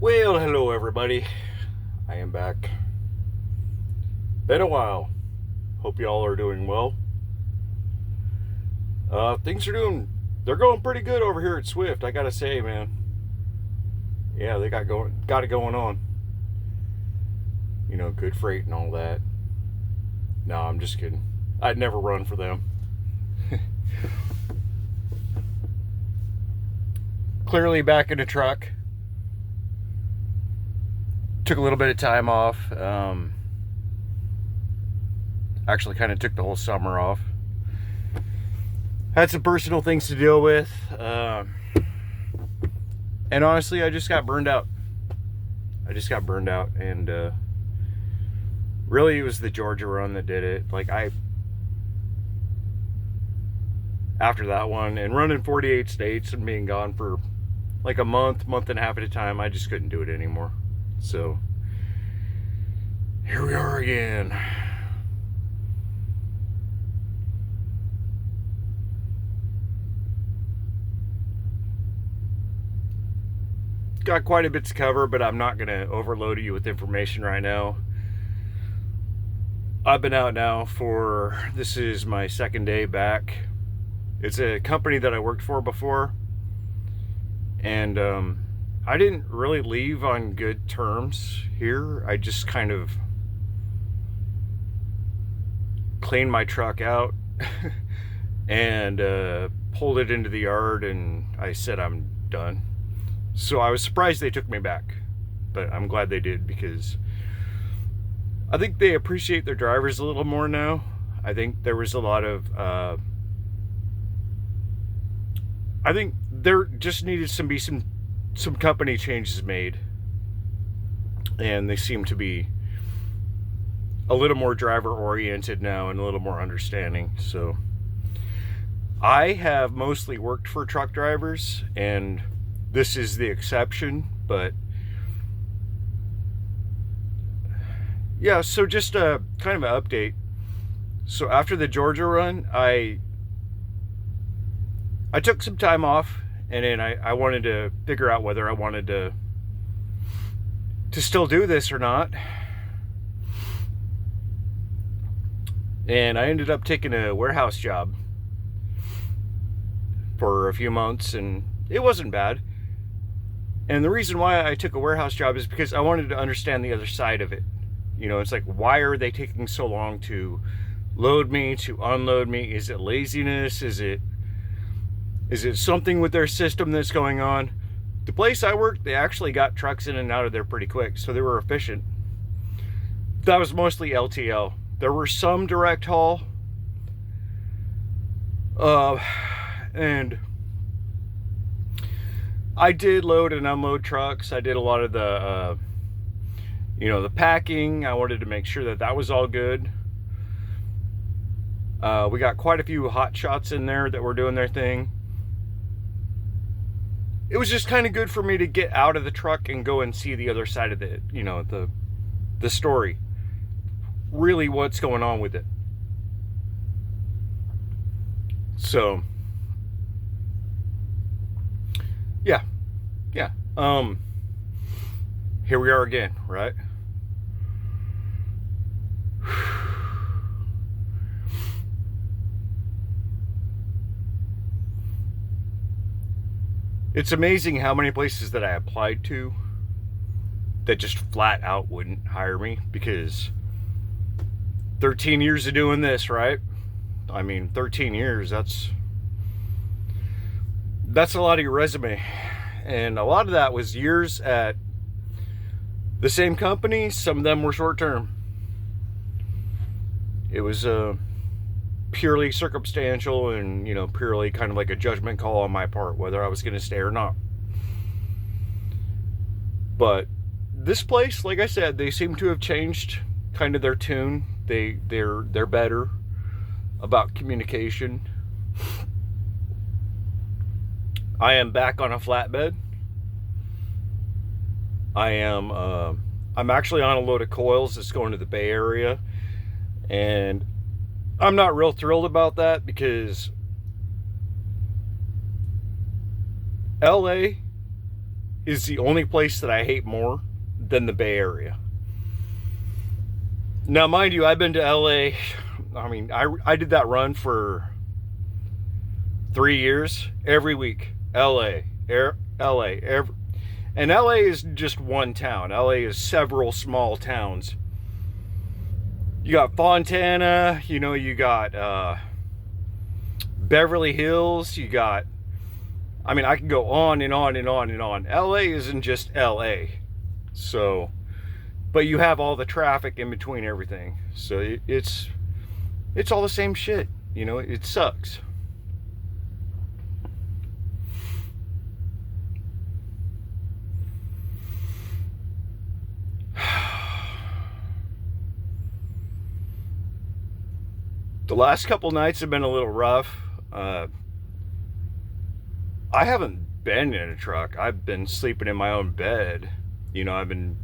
Well, hello everybody. I am back. Been a while. Hope y'all are doing well. Things are they're going pretty good over here at Swift, I gotta say, man. Yeah, they got it going on. Good freight and all that. No, I'm just kidding. I'd never run for them. Clearly back in the truck. Took a little bit of time off. Actually, kind of took the whole summer off. Had some personal things to deal with. And honestly, I just got burned out. And really, it was the Georgia run that did it. After that one, and running 48 states and being gone for like a month and a half at a time, I just couldn't do it anymore. So, here we are again. Got quite a bit to cover, but I'm not going to overload you with information right now. I've been out now this is my second day back. It's a company that I worked for before, and I didn't really leave on good terms here. I just kind of cleaned my truck out and pulled it into the yard, and I said I'm done. So I was surprised they took me back, but I'm glad they did, because I think they appreciate their drivers a little more now. I think there was a lot of I think there just needed some company changes made, and they seem to be a little more driver oriented now and a little more understanding. So I have mostly worked for truck drivers, and this is the exception, but yeah, so just a kind of an update. So after the Georgia run, I took some time off, and then I wanted to figure out whether I wanted to still do this or not. And I ended up taking a warehouse job for a few months, and it wasn't bad. And the reason why I took a warehouse job is because I wanted to understand the other side of it. It's like, why are they taking so long to load me, to unload me? Is it laziness? Is it something with their system that's going on? The place I worked, they actually got trucks in and out of there pretty quick, so they were efficient. That was mostly LTL. There were some direct haul, and I did load and unload trucks. I did a lot of the the packing. I wanted to make sure that was all good. We got quite a few hot shots in there that were doing their thing. It was just kind of good for me to get out of the truck and go and see the other side of the story. Really, what's going on with it. So, yeah. Here we are again, right? It's amazing how many places that I applied to that just flat out wouldn't hire me, because 13 years of doing this, right? I mean, 13 years, that's a lot of your resume. And a lot of that was years at the same company. Some of them were short term. It was purely circumstantial, and purely kind of like a judgment call on my part whether I was going to stay or not. But this place, like I said, they seem to have changed kind of their tune. They're better about communication. I am back on a flatbed. I'm actually on a load of coils that's going to the Bay Area, and I'm not real thrilled about that, because LA is the only place that I hate more than the Bay Area. Now, mind you, I've been to LA. I mean, I did that run for 3 years, every week. LA, and LA is just one town. LA is several small towns. You got Fontana, you got Beverly Hills, I can go on and on and on and on. LA isn't just LA. So, but you have all the traffic in between everything. So it's all the same shit. It sucks. The last couple nights have been a little rough. I haven't been in a truck. I've been sleeping in my own bed. I've been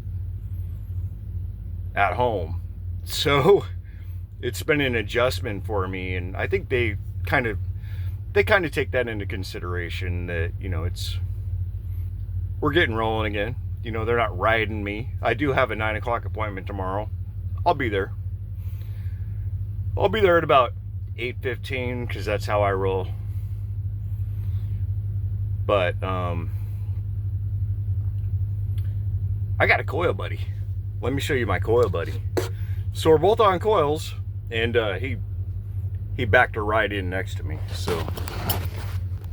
at home. So it's been an adjustment for me, and I think they kind of take that into consideration, that we're getting rolling again. They're not riding me. I do have a 9 o'clock appointment tomorrow. I'll be there. I'll be there at about 8:15 because that's how I roll. But I got a coil buddy. Let me show you my coil buddy. So we're both on coils, and he backed her right in next to me. So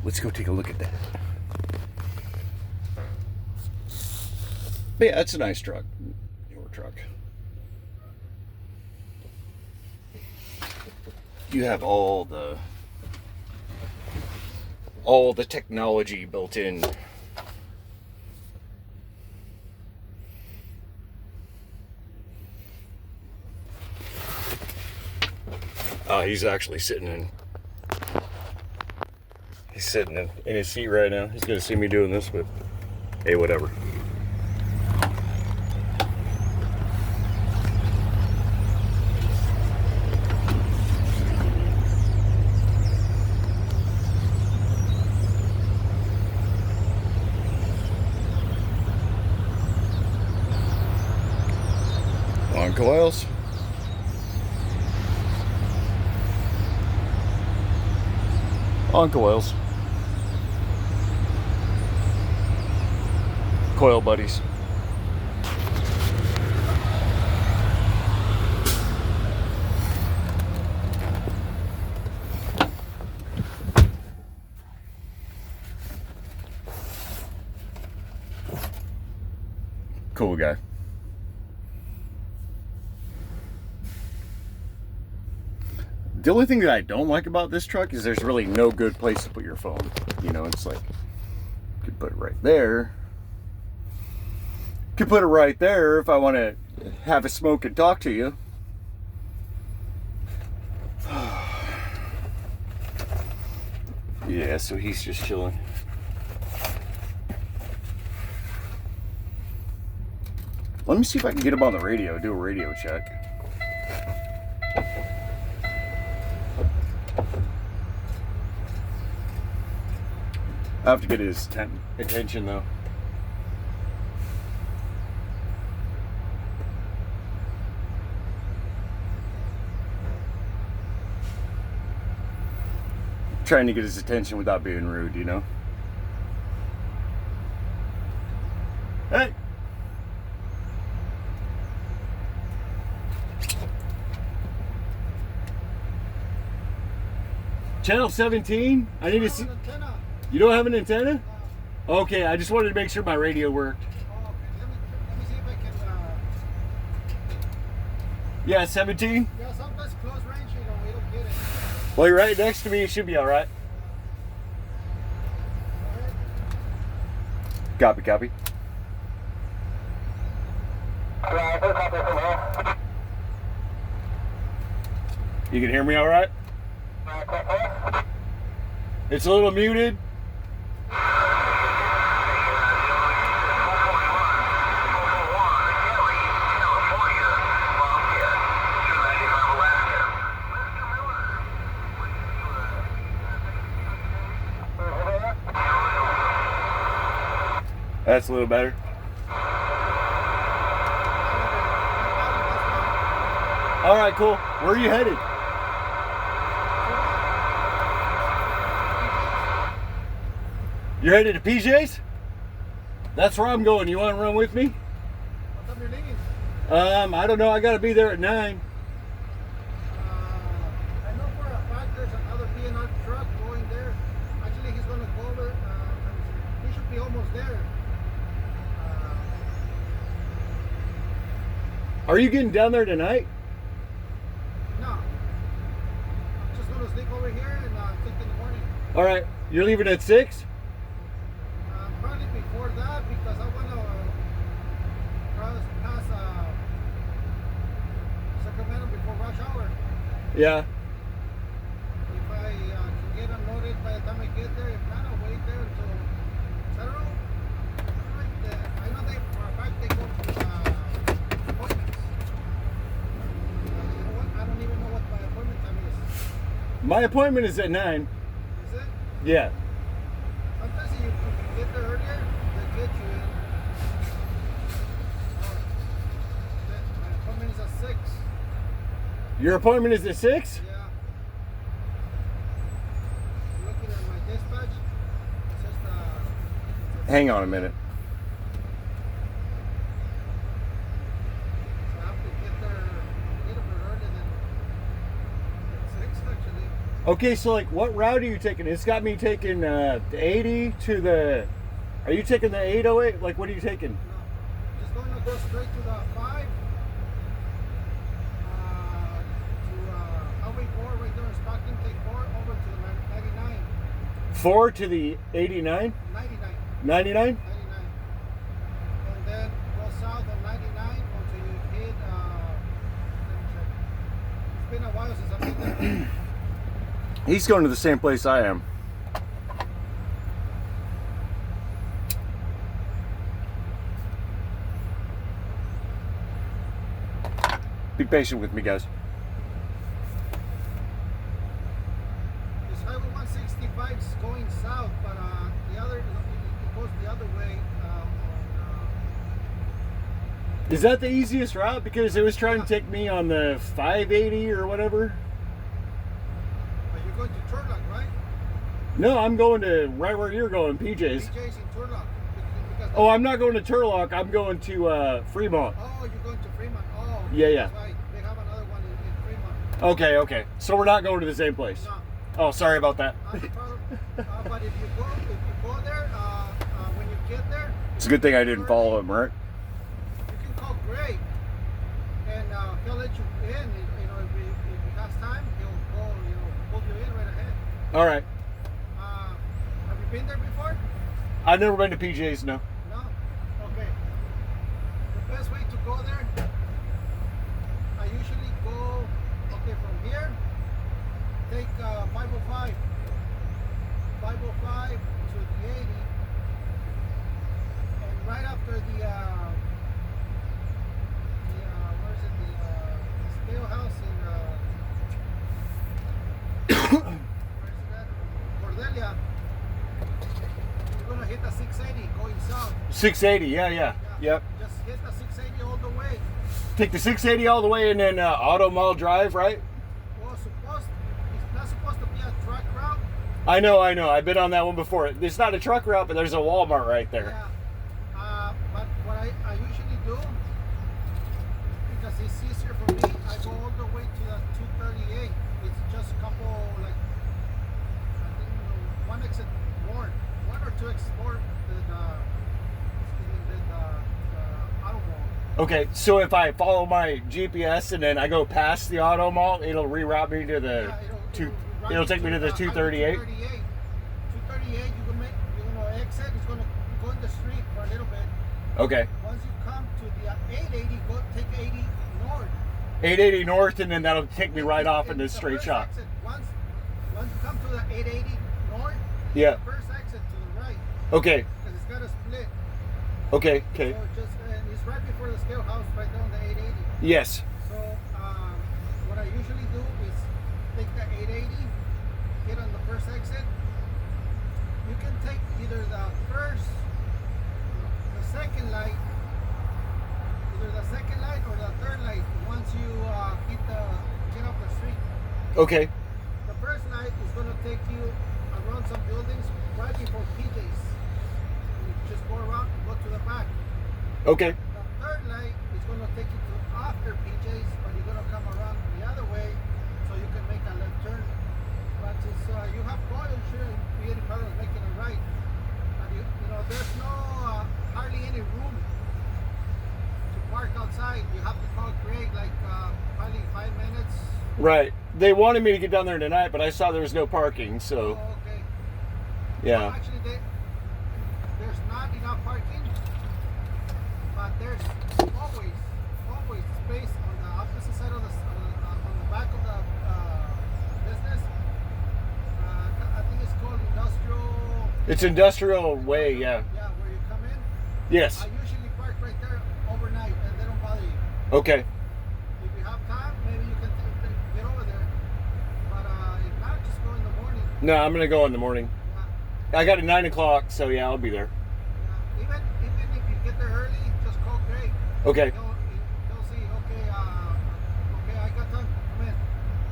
let's go take a look at that. But yeah, that's a nice truck. Newer truck. You have all the technology built in. He's actually sitting in his seat right now. He's gonna see me doing this, but hey, whatever. On coils. On coils. Coil buddies. Cool guy. The only thing that I don't like about this truck is there's really no good place to put your phone. It's like, you could put it right there. Could put it right there if I want to have a smoke and talk to you. Yeah, so he's just chilling. Let me see if I can get him on the radio, do a radio check. I have to get his attention though. Trying to get his attention without being rude, Hey! Channel 17? I need to see. You don't have an antenna? Okay, I just wanted to make sure my radio worked. Oh, okay. Let me see if I can. Yeah, 17? Yeah, sometimes close range, we don't get it. Well, you're right next to me. It should be all right. Copy, copy. You can hear me all right? It's a little muted. That's a little better. All right, cool. Where are you headed? You're headed to PJ's? That's where I'm going. You want to run with me? What time are you leaving? I don't know. I got to be there at 9. I know for a fact there's another B&R truck going there. Actually, he's going to go over. He should be almost there. Are you getting down there tonight? No. I'm just going to sleep over here and take in the morning. All right. You're leaving at 6? Probably before that because I want to pass Sacramento before rush hour. Yeah. If I can get unloaded by the time I get there, if not, I'll wait there until, I don't know. I know they, for a fact, they go to appointments. You know what? I don't even know what my appointment time is. My appointment is at 9. Is it? Yeah. Sometimes if you get there earlier, they get you in. My appointment is at 6. Your appointment is at 6? Yeah. Looking at my dispatch, it says Hang on a minute. so I have to get there a little bit earlier than 6 actually. Okay, so like what route are you taking? It's got me taking the 80 to the... Are you taking the 808? Like what are you taking? No, just going to go straight to the 5. To Highway 4 right there in Stockton, take 4 over to the 99. 4 to the 89? 99. 99? 99. And then go south on 99 until you hit, let me check. It's been a while since I've been there. He's going to the same place I am. Be patient with me, guys. This Highway 165 is going south, but the other, it goes the other way. Is that the easiest route? Because it was trying to take me on the 580 or whatever. But you're going to Turlock, right? No, I'm going to right where you're going, PJ's. PJ's in Turlock. Because Oh, I'm not going to Turlock. I'm going to Fremont. oh, you're going to Fremont. Oh, Yeah, yeah. That's right. They have another one in Fremont. Okay, okay. So we're not going to the same place. No. Oh, sorry about that. Not a problem. But if you go there, when you get there, It's a good thing I didn't follow him, right? you can call Gray, and he'll let you in. You know, if he has time, he'll go. You know, pull you in right ahead. All right. Have you been there before? I've never been to PJ's, no. No. Okay. The best way to go there, I usually go. Okay, from here, take 505. 505 to the 80, and right after the where is it, the scale house in where is it at? Cordelia. You're gonna hit the 680 going south. 680, yeah. Yep. Just hit the 680 all the way. Take the 680 all the way and then Auto Mall Drive, right? Well, it's not supposed to be a truck route. I know. I've been on that one before. It's not a truck route, but there's a Walmart right there. Yeah. But what I usually do, because it's easier for me, I go all the way to the 238. It's just a couple, like, I think, one exit more, 1 or 2 exits more than the Auto Mall. Okay, so if I follow my GPS and then I go past the Auto Mall, it'll reroute me to the it'll take me to the 238. 238, you're gonna exit. It's gonna go in the street for a little bit. Okay. Once you come to the 880, go take 80 north. 880 north, and then that'll take me right off into It's the straight first shot. exit. Once you come to the 880 north, Yeah. the first exit to the right, Okay. because it's got a split. Okay. So and it's right before the scale house, right there on the 880. Yes. So what I usually do is take the 880, get on the first exit. You can take either the first, Okay. The first night is gonna take you around some buildings right before PJ's. You just go around and go to the back. Okay. The third night is gonna take you to after PJ's, but you're gonna come around the other way so you can make a left turn. But since you have car insurance, you any problem making a right. And you know, there's no hardly any room to park outside. You have to call Greg like probably 5 minutes. Right. They wanted me to get down there tonight, but I saw there was no parking, so Oh, okay. yeah. Well, actually, there's not enough parking, but there's always space on the opposite side of on the back of the business. I think it's called industrial. It's Industrial Way, yeah. Yeah, where you come in. Yes. I usually park right there overnight, and they don't bother you. Okay. If you have time, maybe you can get over there. But if not, just go in the morning. No, I'm gonna go in the morning. Yeah. I got a 9 o'clock, so yeah, I'll be there. Yeah. Even if you get there early, just call Greg. Okay. He'll see. Okay. Okay, I got time. Come in.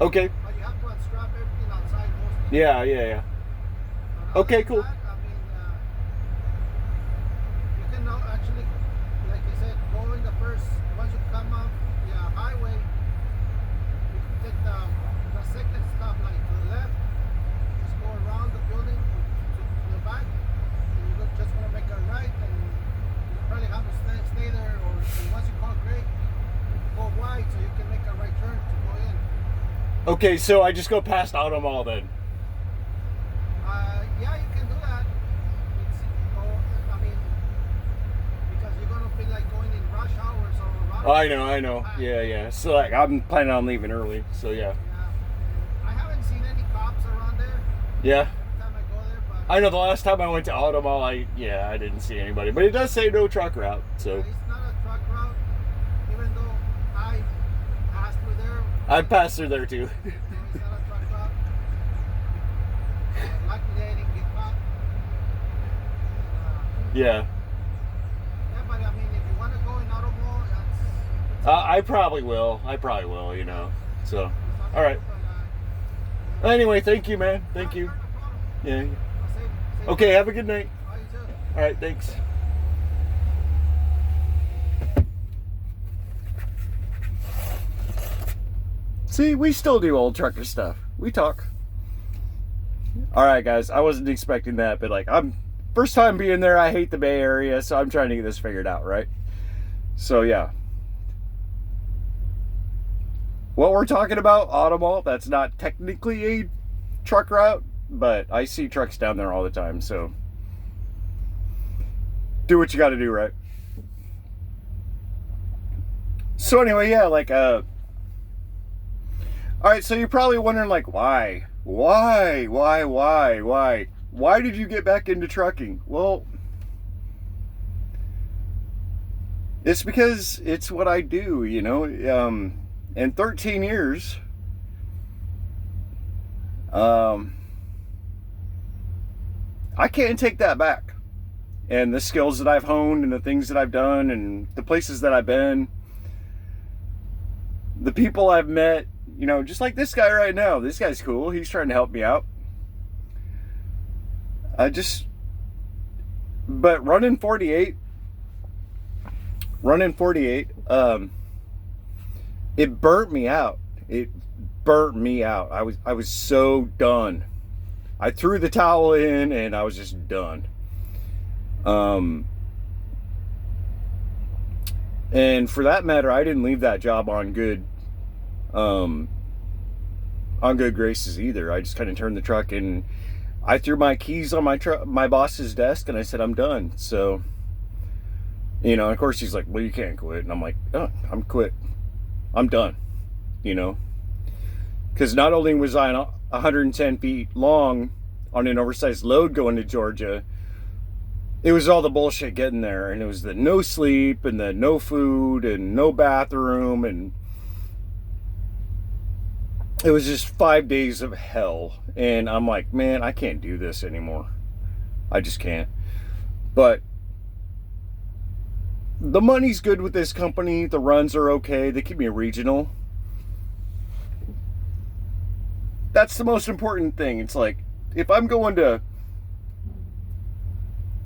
Okay. But you have to unstrap everything outside mostly. Yeah, yeah, yeah. But other Okay, than cool. that, I mean, you can now actually, like you said, go in the first. Once you come off the highway, you can take the second stoplight to the left. Just go around the building to the back, and you're just gonna make a right, and you probably have to stay there, or once you call Greg, go wide so you can make a right turn to go in. Okay, so I just go past Auto Mall then. Yeah, you can do that. I mean, because you're gonna be like going in rush hours or around. I know. Yeah, yeah. So like, I'm planning on leaving early, so yeah. Yeah. I haven't seen any cops around there Yeah. every time I go there, but I know the last time I went to Auto Mall, I didn't see anybody, but it does say no truck route, so it's not a truck route. Even though I passed through there, I passed through there too. it's not a truck route. Luckily, I didn't get caught. Yeah. Yeah, but I mean, if you want to go in Auto Mall, that's I probably will, you know. So, it's up to all right. you, but, Anyway, thank you, man. Thank you. no problem. Yeah. Safe Okay, have a good night. Oh, you too. All right, thanks. See, we still do old trucker stuff. We talk. All right, guys. I wasn't expecting that, but like, I'm first time being there. I hate the Bay Area, so I'm trying to get this figured out, right? So yeah. What we're talking about, Auto Mall, that's not technically a truck route, but I see trucks down there all the time, so do what you got to do, right? So anyway, yeah, like all right, so you're probably wondering like why did you get back into trucking? Well, it's because it's what I do, you know. In 13 years, I can't take that back. And the skills that I've honed and the things that I've done and the places that I've been, the people I've met, you know, just like this guy right now. This guy's cool. He's trying to help me out. But running 48, it burnt me out. It burnt me out. I was so done. I threw the towel in and I was just done. And for that matter, I didn't leave that job on good graces either. I just kind of turned the truck and I threw my keys on my boss's desk and I said, I'm done. So, you know, of course he's like, well, you can't quit. And I'm like, oh, I'm quit. I'm done, you know, because not only was I 110 feet long on an oversized load going to Georgia, it was all the bullshit getting there, and it was the no sleep and the no food and no bathroom, and it was just 5 days of hell. And I'm like, man, I can't do this anymore. I just can't. But the money's good with this company. The runs are okay. They keep me regional. That's the most important thing. It's like, if I'm going to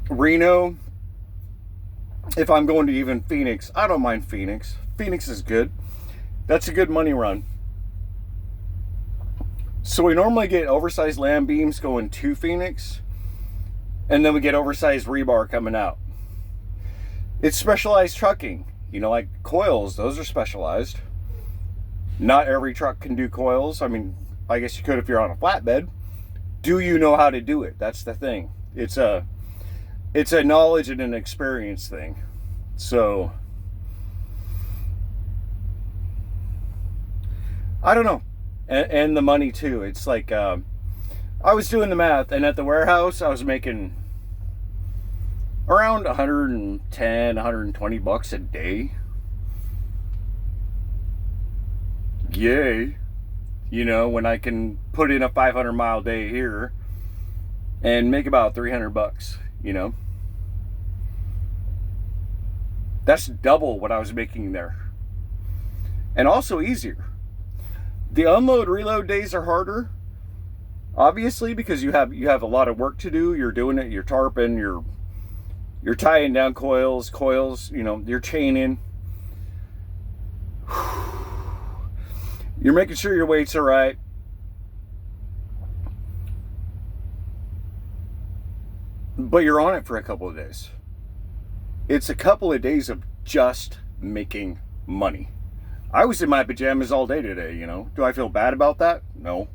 Reno, if I'm going to even Phoenix, I don't mind Phoenix. Phoenix is good. That's a good money run. So we normally get oversized land beams going to Phoenix, and then we get oversized rebar coming out. It's specialized trucking. You know, like coils, those are specialized. Not every truck can do coils. I mean, I guess you could if you're on a flatbed. Do you know how to do it? That's the thing. It's a knowledge and an experience thing. So I don't know. And the money too. It's like I was doing the math, and at the warehouse I was making around 110, 120 bucks a day. Yay. You know, when I can put in a 500-mile day here and make about 300 bucks, you know. That's double what I was making there. And also easier. The unload reload days are harder, obviously, because you have a lot of work to do. You're doing it, you're tarping, you're tying down coils, you know, you're chaining. You're making sure your weights are right. But you're on it for a couple of days. It's a couple of days of just making money. I was in my pajamas all day today, you know. Do I feel bad about that? No.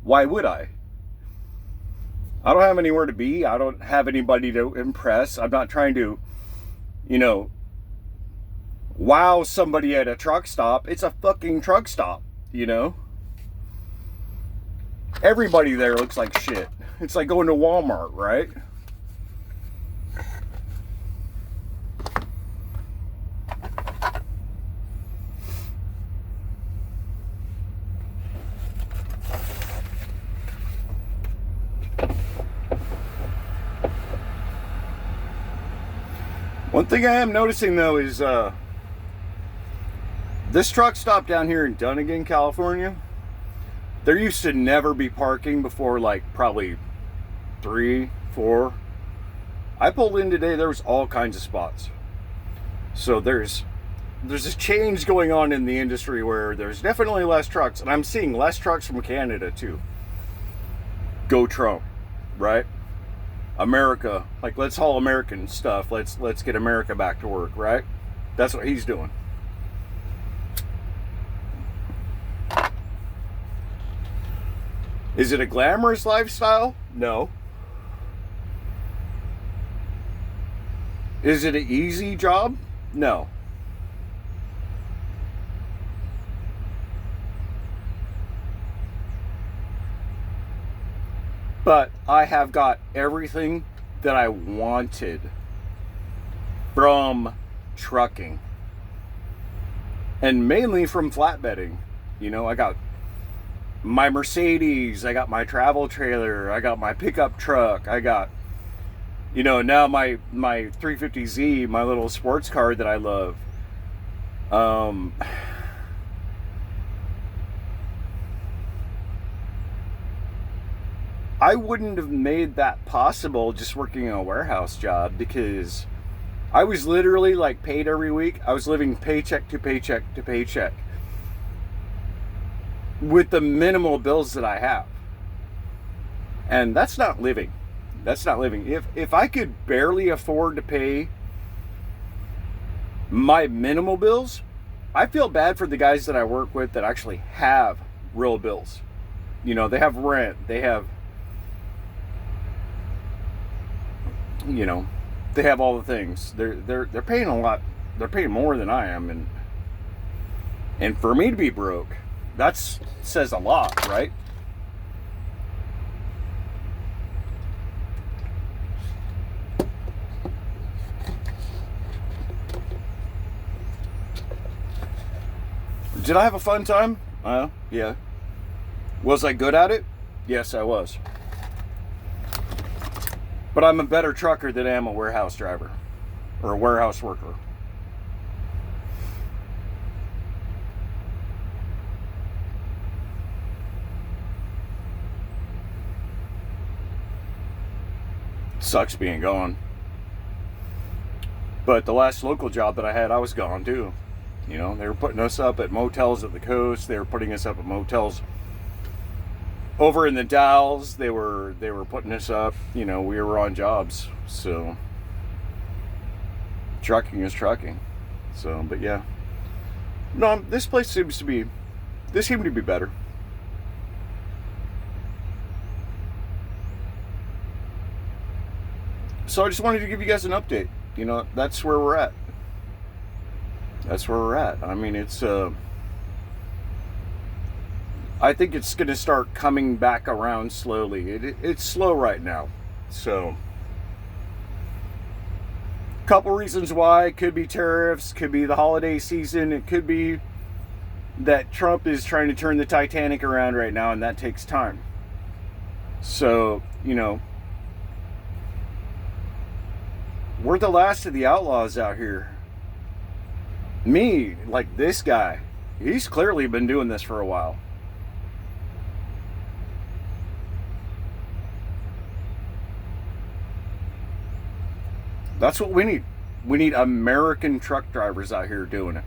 Why would I? I don't have anywhere to be. I don't have anybody to impress. I'm not trying to, you know, wow somebody at a truck stop. It's a fucking truck stop, you know. Everybody there looks like shit. It's like going to Walmart, right? One thing I am noticing though is this truck stop down here in Dunnigan, California, there used to never be parking before like probably 3, 4. I pulled in today, there was all kinds of spots. So there's this change going on in the industry where there's definitely less trucks, and I'm seeing less trucks from Canada too. Go Trump, right? America, like, let's haul American stuff. Let's get America back to work, right? That's what he's doing. Is it a glamorous lifestyle? No. Is it an easy job? No. But I have got everything that I wanted from trucking. And mainly from flatbedding. You know, I got my Mercedes, I got my travel trailer, I got my pickup truck, I got, you know, now my 350Z, my little sports car that I love. I wouldn't have made that possible just working a warehouse job, because I was literally like paid every week. I was living paycheck to paycheck to paycheck with the minimal bills that I have. And that's not living. That's not living. If I could barely afford to pay my minimal bills, I feel bad for the guys that I work with that actually have real bills. You know, they have rent, they have, you know, they have all the things. They're paying a lot. They're paying more than I am, and for me to be broke, that says a lot, right? Did I have a fun time? Yeah. Was I good at it? Yes, I was. But I'm a better trucker than I am a warehouse driver or a warehouse worker. Sucks being gone. But the last local job that I had, I was gone too. You know, they were putting us up at motels at the coast. They were putting us up at motels over in the Dalles. They were putting us up. You know, we were on jobs. So trucking is trucking. So, but yeah. No, this place seemed to be better. So I just wanted to give you guys an update. You know, that's where we're at. That's where we're at. I mean, it's I think it's going to start coming back around slowly. It's slow right now. So, couple reasons why. It could be tariffs, could be the holiday season, it could be that Trump is trying to turn the Titanic around right now, and that takes time. So, you know, we're the last of the outlaws out here. Me, like this guy, he's clearly been doing this for a while. That's what we need. We need American truck drivers out here doing it.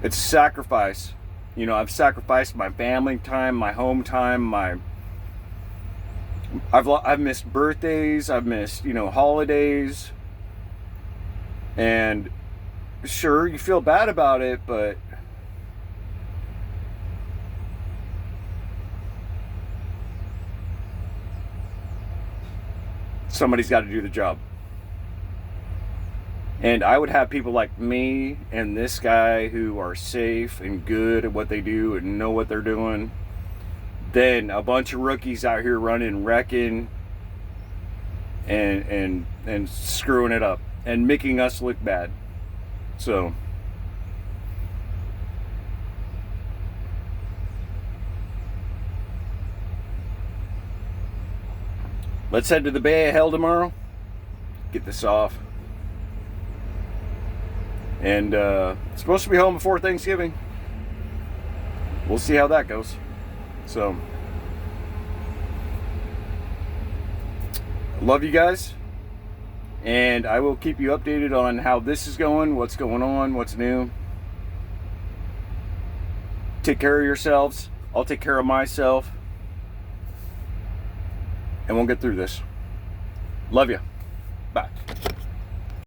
It's a sacrifice. You know, I've sacrificed my family time, my home time, I've missed birthdays, I've missed, you know, holidays. And sure, you feel bad about it, but somebody's got to do the job. And I would have people like me and this guy who are safe and good at what they do and know what they're doing, then a bunch of rookies out here running, wrecking, and screwing it up and making us look bad. So let's head to the Bay of Hell tomorrow. Get this off. And it's supposed to be home before Thanksgiving. We'll see how that goes. So, love you guys. And I will keep you updated on how this is going, what's going on, what's new. Take care of yourselves. I'll take care of myself. And we'll get through this. Love you.